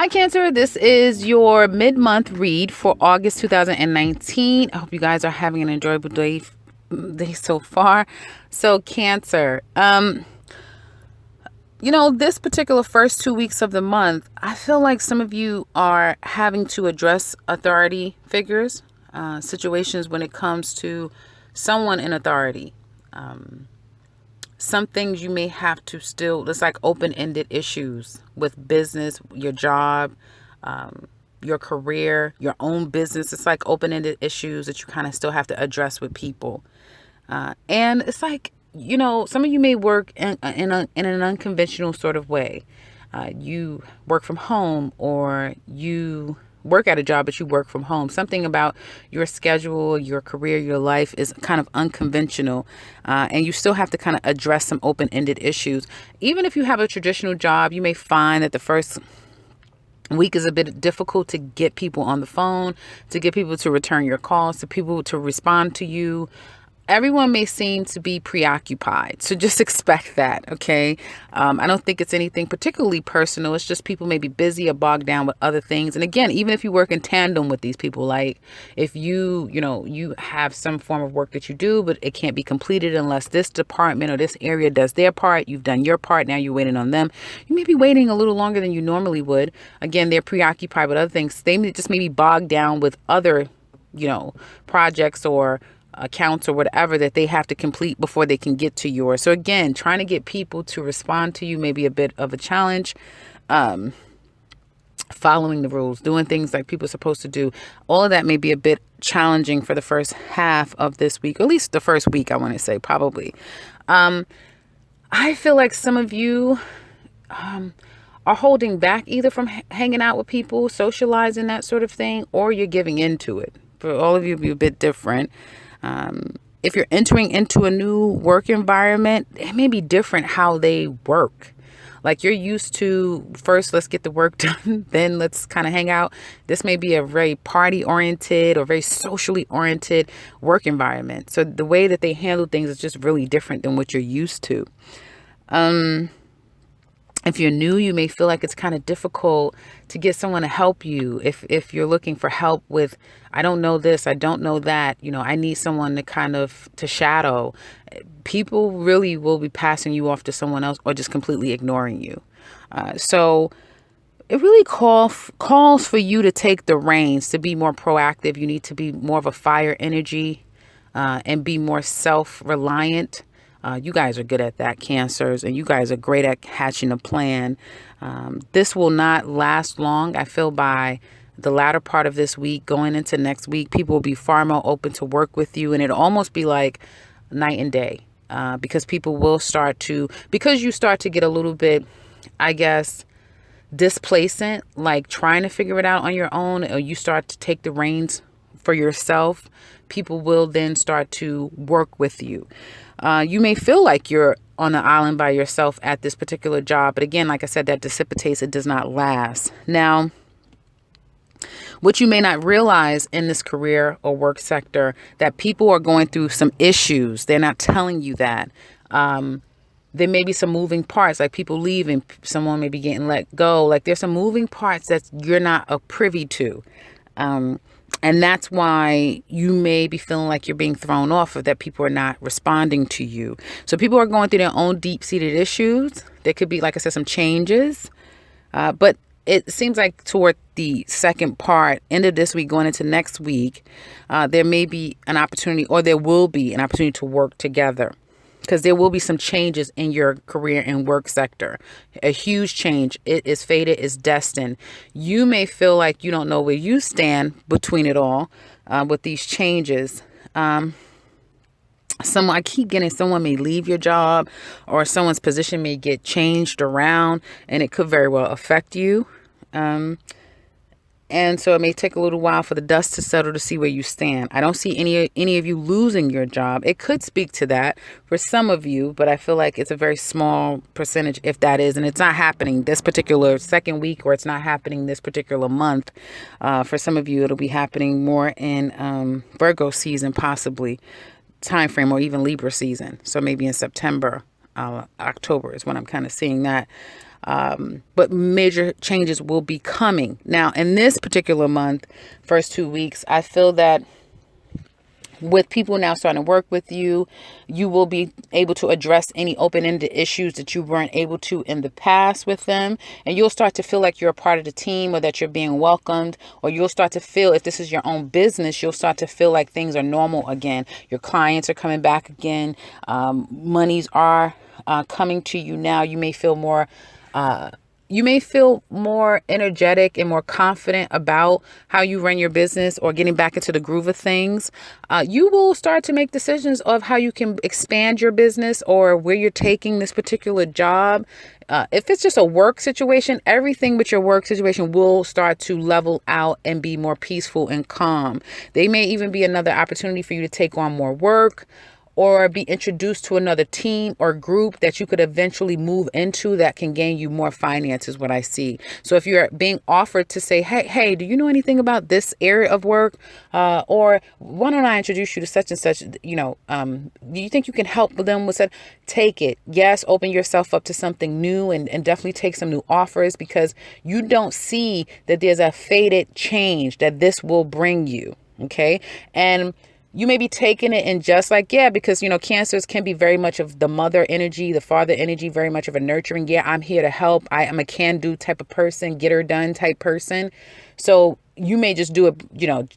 Hi, Cancer. This is your mid-month read for August 2019. I hope you guys are having an enjoyable day so far. So, Cancer, this particular first 2 weeks of the month, I feel like some of you are having to address authority figures, situations when it comes to someone in authority. Some things you may have to still, it's like open-ended issues with business, your job, your career, your own business. It's like open-ended issues that you kind of still have to address with people. And it's like, some of you may work in an unconventional sort of way. You work from home, or you work at a job, but you work from home. Something about your schedule, your career, your life is kind of unconventional. And you still have to kind of address some open-ended issues. Even if you have a traditional job, you may find that the first week is a bit difficult to get people on the phone, to get people to return your calls, to people to respond to you. Everyone may seem to be preoccupied, so just expect that, okay? I don't think it's anything particularly personal. It's just people may be busy or bogged down with other things. And again, even if you work in tandem with these people, like if you have some form of work that you do, but it can't be completed unless this department or this area does their part. You've done your part, now you're waiting on them. You may be waiting a little longer than you normally would. Again, they're preoccupied with other things. They may be bogged down with other, projects or accounts or whatever that they have to complete before they can get to yours. So again, trying to get people to respond to you may be a bit of a challenge. Following the rules, doing things like people are supposed to do, all of that may be a bit challenging for the first half of this week, or at least the first week, I want to say, probably. I feel like some of you are holding back either from hanging out with people, socializing, that sort of thing, or you're giving into it. For all of you, it'll be a bit different. If you're entering into a new work environment, it may be different how they work. Like you're used to, first, let's get the work done, then let's kind of hang out. This may be a very party oriented or very socially oriented work environment. So the way that they handle things is just really different than what you're used to. If you're new, you may feel like it's kind of difficult to get someone to help you. If you're looking for help with, I don't know this, I don't know that, I need someone to shadow. People really will be passing you off to someone else or just completely ignoring you. So it really calls for you to take the reins, to be more proactive. You need to be more of a fire energy and be more self-reliant. You guys are good at that, Cancers, and you guys are great at hatching a plan. This will not last long. I feel by the latter part of this week, going into next week, people will be far more open to work with you, and it'll almost be like night and day because people will because you start to get a little bit, I guess, displacent, like trying to figure it out on your own, or you start to take the reins for yourself. People will then start to work with you. You may feel like you're on an island by yourself at this particular job. But again, like I said, that dissipates. It does not last. Now, what you may not realize in this career or work sector, that people are going through some issues. They're not telling you that. There may be some moving parts, like people leaving, someone may be getting let go. Like there's some moving parts that you're not privy to. And that's why you may be feeling like you're being thrown off, or that people are not responding to you. So people are going through their own deep-seated issues. There could be, like I said, some changes. But it seems like toward the second part, end of this week, going into next week, there may be an opportunity, or there will be an opportunity to work together. Because there will be some changes in your career and work sector. A huge change. It is fated, it's destined. You may feel like you don't know where you stand between it all with these changes. I keep getting someone may leave your job, or someone's position may get changed around, and it could very well affect you. And so it may take a little while for the dust to settle to see where you stand. I don't see any of you losing your job. It could speak to that for some of you, but I feel like it's a very small percentage if that is. And it's not happening this particular second week, or it's not happening this particular month. For some of you, it'll be happening more in Virgo season, possibly time frame, or even Libra season. So maybe in September. October is when I'm kind of seeing that. But major changes will be coming. Now, in this particular month, first 2 weeks, I feel that with people now starting to work with you, you will be able to address any open-ended issues that you weren't able to in the past with them. And you'll start to feel like you're a part of the team, or that you're being welcomed, or you'll start to feel, if this is your own business, you'll start to feel like things are normal again. Your clients are coming back again. Monies are coming to you now. You may feel more energetic and more confident about how you run your business, or getting back into the groove of things. You will start to make decisions of how you can expand your business, or where you're taking this particular job. If it's just a work situation, everything with your work situation will start to level out and be more peaceful and calm. They may even be another opportunity for you to take on more work, or be introduced to another team or group that you could eventually move into that can gain you more finances, what I see. So if you're being offered to say, hey, do you know anything about this area of work? Or why don't I introduce you to such and such, do you think you can help them with that? Take it. Yes, open yourself up to something new, and definitely take some new offers, because you don't see that there's a fated change that this will bring you. Okay. And you may be taking it and just like, because, Cancers can be very much of the mother energy, the father energy, very much of a nurturing. I'm here to help. I am a can-do type of person, get her done type person. So you may just do it,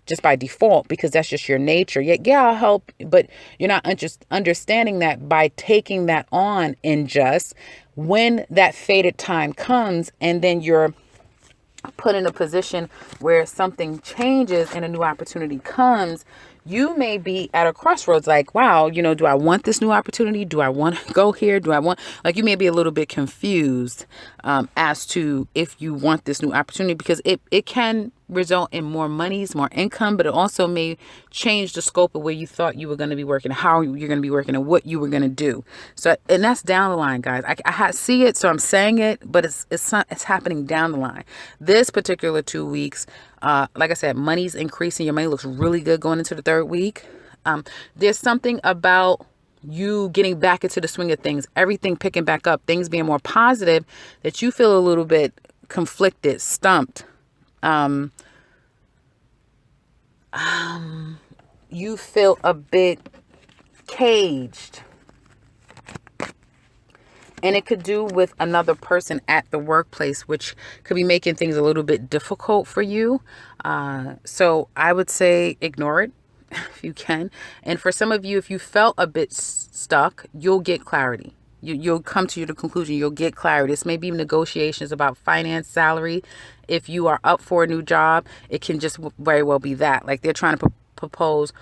just by default, because that's just your nature. I'll help. But you're not just understanding that by taking that on, in just when that fated time comes, and then you're put in a position where something changes and a new opportunity comes, you may be at a crossroads, like, wow, do I want this new opportunity? Do I want to go here? You may be a little bit confused as to if you want this new opportunity, because it can result in more monies, more income, but it also may change the scope of where you thought you were going to be working, how you're going to be working, and what you were going to do. So, and that's down the line, guys. I see it, so I'm saying it, but it's happening down the line. This particular 2 weeks, like I said, money's increasing. Your money looks really good going into the third week. There's something about you getting back into the swing of things, everything picking back up, things being more positive, that you feel a little bit conflicted, stumped. You feel a bit caged. And it could do with another person at the workplace, which could be making things a little bit difficult for you. So I would say ignore it if you can. And for some of you, if you felt a bit stuck, you'll get clarity. You'll come to the conclusion. You'll get clarity. This may be negotiations about finance, salary. If you are up for a new job, it can just very well be that. Like they're trying to propose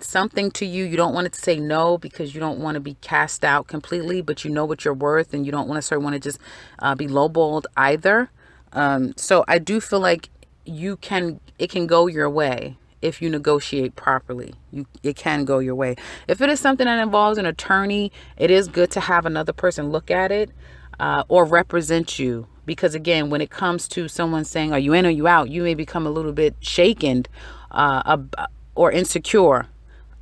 something to you. You don't want it to say no, because you don't want to be cast out completely, but you know what you're worth, and you don't necessarily want to just be lowballed either. So I do feel like it can go your way. If you negotiate properly, it can go your way. If it is something that involves an attorney, it is good to have another person look at it or represent you. Because again, when it comes to someone saying, are you in or you out, you may become a little bit shaken or insecure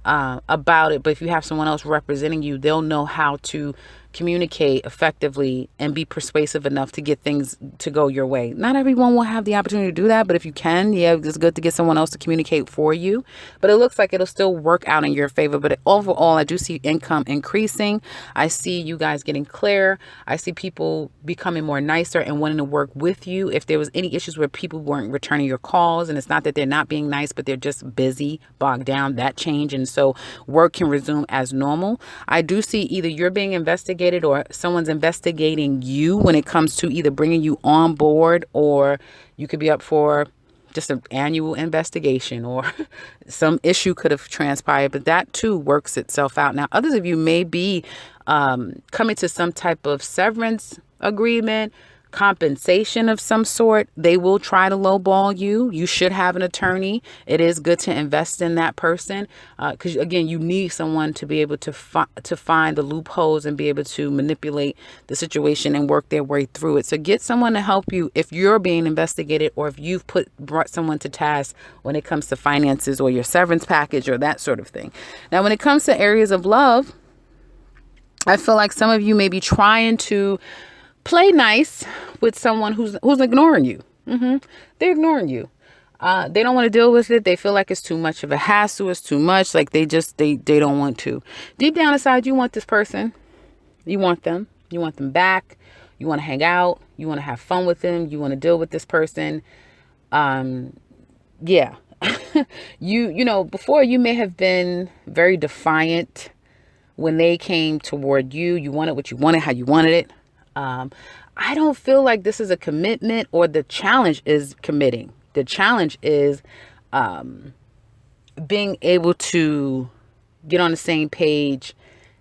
about it. But if you have someone else representing you, they'll know how to communicate effectively and be persuasive enough to get things to go your way. Not everyone will have the opportunity to do that, but if you can, it's good to get someone else to communicate for you. But it looks like it'll still work out in your favor. But overall, I do see income increasing. I see you guys getting clear. I see people becoming more nicer and wanting to work with you. If there was any issues where people weren't returning your calls, and it's not that they're not being nice, but they're just busy, bogged down, that change. And so work can resume as normal. I do see either you're being investigated or someone's investigating you when it comes to either bringing you on board, or you could be up for just an annual investigation, or some issue could have transpired, but that too works itself out. Now, others of you may be coming to some type of severance agreement, compensation of some sort. They will try to lowball you. You should have an attorney. It is good to invest in that person because, again, you need someone to be able to find the loopholes and be able to manipulate the situation and work their way through it. So get someone to help you if you're being investigated, or if you've brought someone to task when it comes to finances or your severance package or that sort of thing. Now, when it comes to areas of love, I feel like some of you may be trying to play nice with someone who's ignoring you. They're ignoring you. They don't want to deal with it. They feel like it's too much of a hassle. It's too much. Like they don't want to. Deep down inside, you want this person. You want them. You want them back. You want to hang out. You want to have fun with them. You want to deal with this person. Yeah. Before you may have been very defiant when they came toward you. You wanted what you wanted, how you wanted it. I don't feel like this is a commitment, or the challenge is committing. The challenge is being able to get on the same page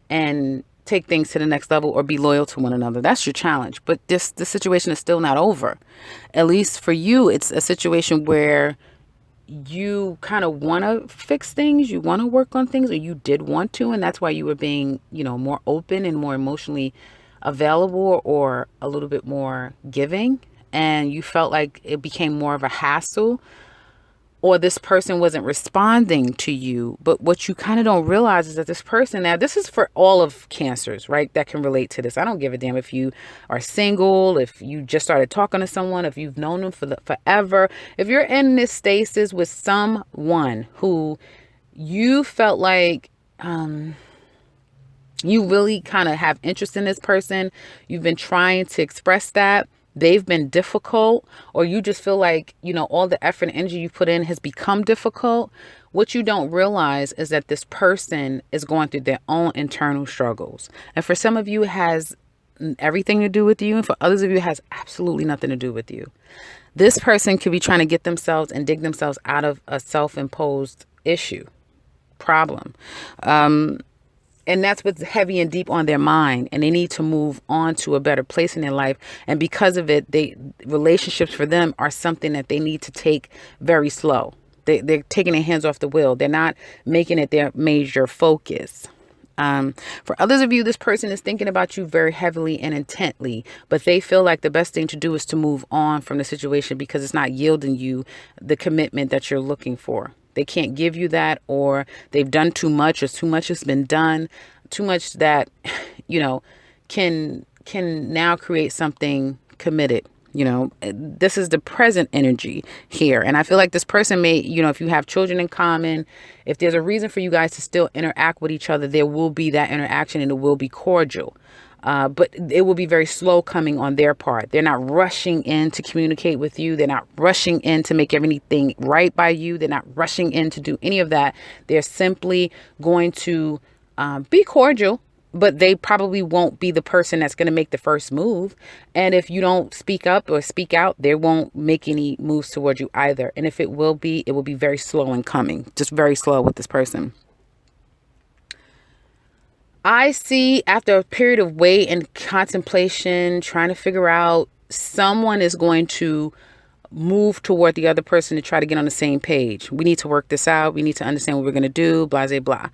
and take things to the next level, or be loyal to one another. That's your challenge. But the situation is still not over. At least for you, it's a situation where you kind of want to fix things, you want to work on things, or you did want to, and that's why you were being, more open and more emotionally available, or a little bit more giving, and you felt like it became more of a hassle, or this person wasn't responding to you. But what you kind of don't realize is that this person, now this is for all of Cancers, right, that can relate to this. I don't give a damn if you are single, if you just started talking to someone, if you've known them forever. If you're in this stasis with someone who you felt like you really kind of have interest in this person, you've been trying to express that, they've been difficult, or you just feel like, all the effort and energy you put in has become difficult. What you don't realize is that this person is going through their own internal struggles. And for some of you, it has everything to do with you. And for others of you, it has absolutely nothing to do with you. This person could be trying to get themselves and dig themselves out of a self-imposed problem. And that's what's heavy and deep on their mind. And they need to move on to a better place in their life. And because of it, relationships for them are something that they need to take very slow. They're taking their hands off the wheel. They're not making it their major focus. For others of you, this person is thinking about you very heavily and intently, but they feel like the best thing to do is to move on from the situation because it's not yielding you the commitment that you're looking for. They can't give you that, or they've done too much, or too much has been done, too much that, can now create something committed. This is the present energy here. And I feel like this person may, if you have children in common, if there's a reason for you guys to still interact with each other, there will be that interaction, and it will be cordial. But it will be very slow coming on their part. They're not rushing in to communicate with you. They're not rushing in to make everything right by you. They're not rushing in to do any of that. They're simply going to be cordial, but they probably won't be the person that's going to make the first move. And if you don't speak up or speak out, they won't make any moves towards you either. And if it will be very slow in coming, just very slow with this person. I see, after a period of wait and contemplation, trying to figure out, someone is going to move toward the other person to try to get on the same page. We need to work this out. We need to understand what we're going to do, blah, blah, blah.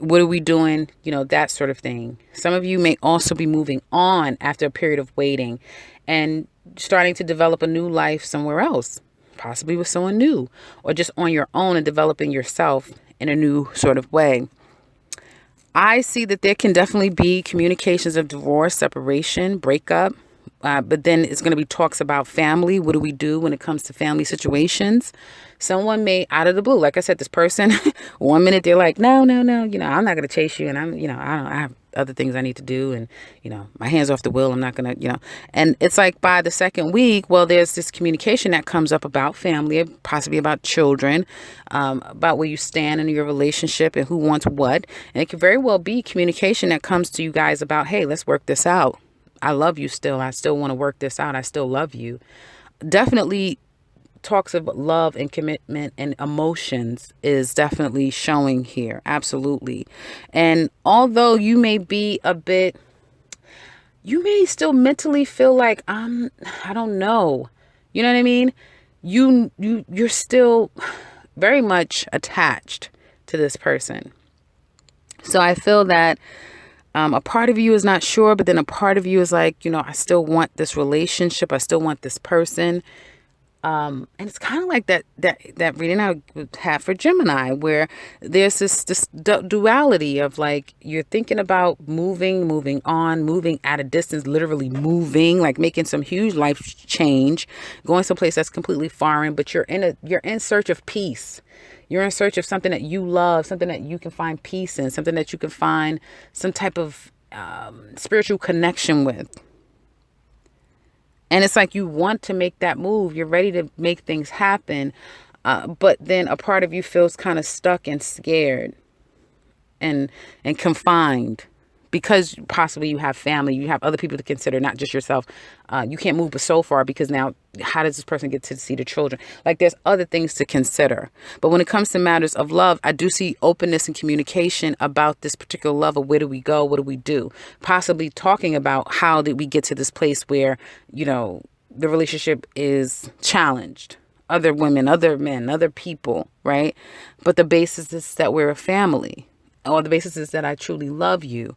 What are we doing? That sort of thing. Some of you may also be moving on after a period of waiting and starting to develop a new life somewhere else, possibly with someone new, or just on your own and developing yourself in a new sort of way. I see that there can definitely be communications of divorce, separation, breakup, but then it's going to be talks about family. What do we do when it comes to family situations? Someone may, out of the blue, like I said, this person, 1 minute they're like, no, I'm not going to chase you, and I have other things I need to do, and my hands off the wheel. I'm not going to, and it's like by the second week, well, there's this communication that comes up about family, possibly about children, about where you stand in your relationship and who wants what. And it could very well be communication that comes to you guys about, hey, let's work this out. I love you still. I still want to work this out. I still love you. Definitely talks of love and commitment and emotions is definitely showing here. Absolutely. And although you may be you may still mentally feel like, I don't know. You know what I mean? You're still very much attached to this person. So I feel that a part of you is not sure, but then a part of you is like, I still want this relationship. I still want this person. And it's kind of like that reading I had for Gemini, where there's this duality of like you're thinking about moving on, moving at a distance, literally moving, like making some huge life change, going someplace that's completely foreign, but you're in search of peace. You're in search of something that you love, something that you can find peace in, something that you can find some type of spiritual connection with. And it's like you want to make that move. You're ready to make things happen. But then a part of you feels kind of stuck and scared and confined because possibly you have family, you have other people to consider, not just yourself. You can't move but so far because now how does this person get to see the children? Like there's other things to consider. But when it comes to matters of love, I do see openness and communication about this particular love of where do we go? What do we do? Possibly talking about how did we get to this place where, the relationship is challenged. Other women, other men, other people, right? But the basis is that we're a family. Or the basis is that I truly love you.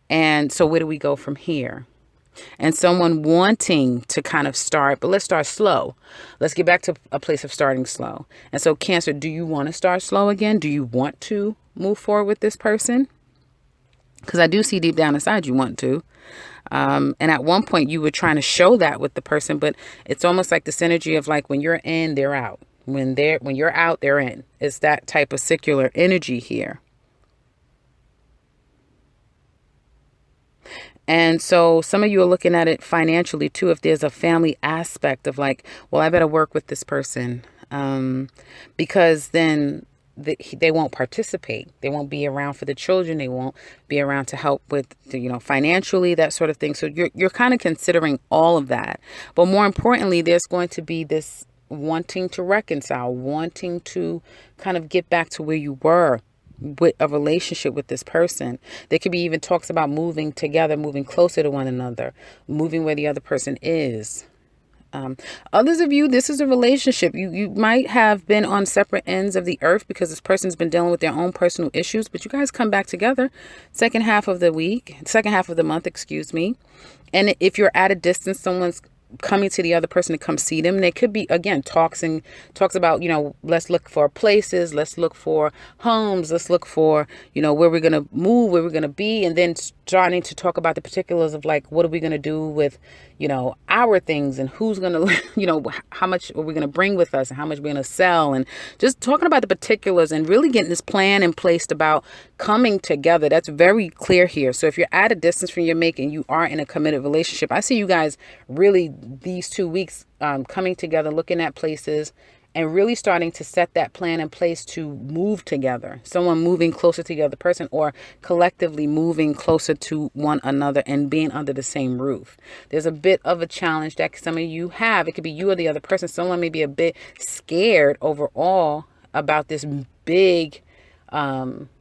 And so where do we go from here? And someone wanting to kind of start, but let's start slow. Let's get back to a place of starting slow. And so Cancer, do you want to start slow again? Do you want to move forward with this person? Because I do see deep down inside you want to. And at one point you were trying to show that with the person, but it's almost like the synergy of like when you're in, they're out. When you're out, they're in. It's that type of secular energy here. And so some of you are looking at it financially too. If there's a family aspect of like, well, I better work with this person because then they won't participate. They won't be around for the children. They won't be around to help with, financially, that sort of thing. So you're kind of considering all of that. But more importantly, there's going to be this wanting to reconcile, wanting to kind of get back to where you were with a relationship with this person. There could be even talks about moving together, moving closer to one another, moving where the other person is. Others of you, this is a relationship. You might have been on separate ends of the earth because this person's been dealing with their own personal issues, but you guys come back together second half of the month, excuse me. And if you're at a distance, someone's coming to the other person to come see them. And there could be, again, talks about, let's look for places, let's look for homes, let's look for, where we're going to move, where we're going to be. And then starting to talk about the particulars of like, what are we going to do with, our things and who's going to, how much are we going to bring with us and how much we're going to sell, and just talking about the particulars and really getting this plan in place about coming together. That's very clear here. So if you're at a distance from your mate and you are in a committed relationship, I see you guys really these 2 weeks coming together, looking at places and really starting to set that plan in place to move together. Someone moving closer to the other person or collectively moving closer to one another and being under the same roof. There's a bit of a challenge that some of you have. It could be you or the other person. Someone may be a bit scared overall about this big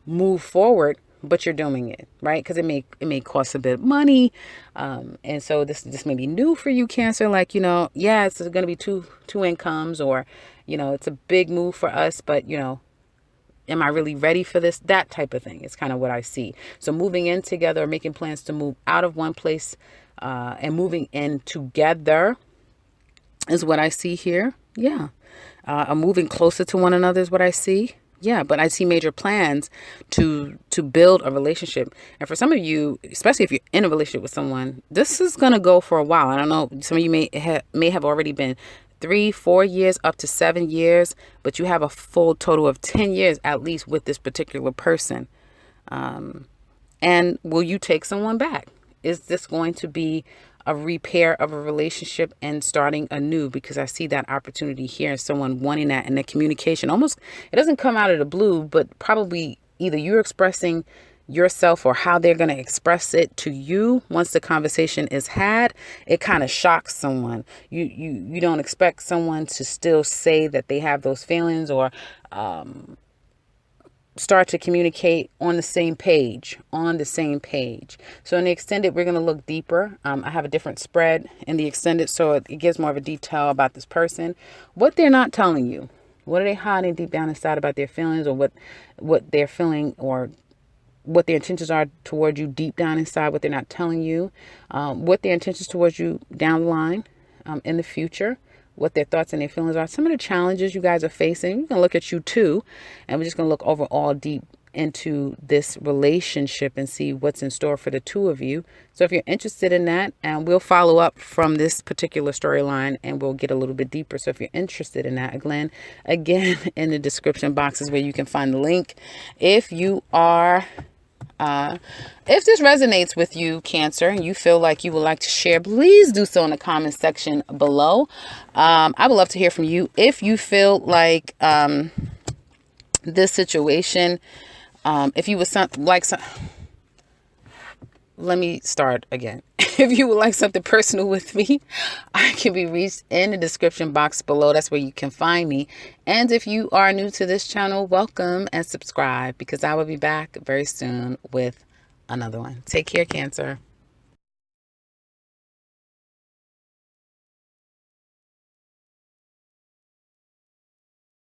move forward, but you're doing it, right? Because it may cost a bit of money. And so this may be new for you, Cancer. Like, yeah, it's going to be two incomes, or, it's a big move for us, but, am I really ready for this? That type of thing is kind of what I see. So moving in together, or making plans to move out of one place and moving in together is what I see here. Yeah. Moving closer to one another is what I see. Yeah, but I see major plans to build a relationship. And for some of you, especially if you're in a relationship with someone, this is going to go for a while. I don't know. Some of you may have already been 3-4 years, up to 7 years, but you have a full total of 10 years at least with this particular person. And will you take someone back? Is this going to be a repair of a relationship and starting anew? Because I see that opportunity here, someone wanting that, and the communication almost, it doesn't come out of the blue, but probably either you're expressing yourself or how they're going to express it to you. Once the conversation is had, it kind of shocks someone. You don't expect someone to still say that they have those feelings, or start to communicate on the same page. So in the extended, we're going to look deeper. I have a different spread in the extended, so it gives more of a detail about this person, what they're not telling you. What are they hiding deep down inside about their feelings, or what they're feeling, or what their intentions are towards you deep down inside, what they're not telling you, what their intentions towards you down the line, in the future. what their thoughts and their feelings are, some of the challenges you guys are facing. We're going to look at you too, and we're just going to look overall deep into this relationship and see what's in store for the two of you. So if you're interested in that, and we'll follow up from this particular storyline and we'll get a little bit deeper. So if you're interested in that, again, in the description box is where you can find the link. If you are if this resonates with you, Cancer, and you feel like you would like to share, please do so in the comment section below. I would love to hear from you. If you feel like this situation, if you would let me start again. If you would like something personal with me, I can be reached in the description box below. That's where you can find me. And if you are new to this channel, welcome and subscribe, because I will be back very soon with another one. Take care, Cancer.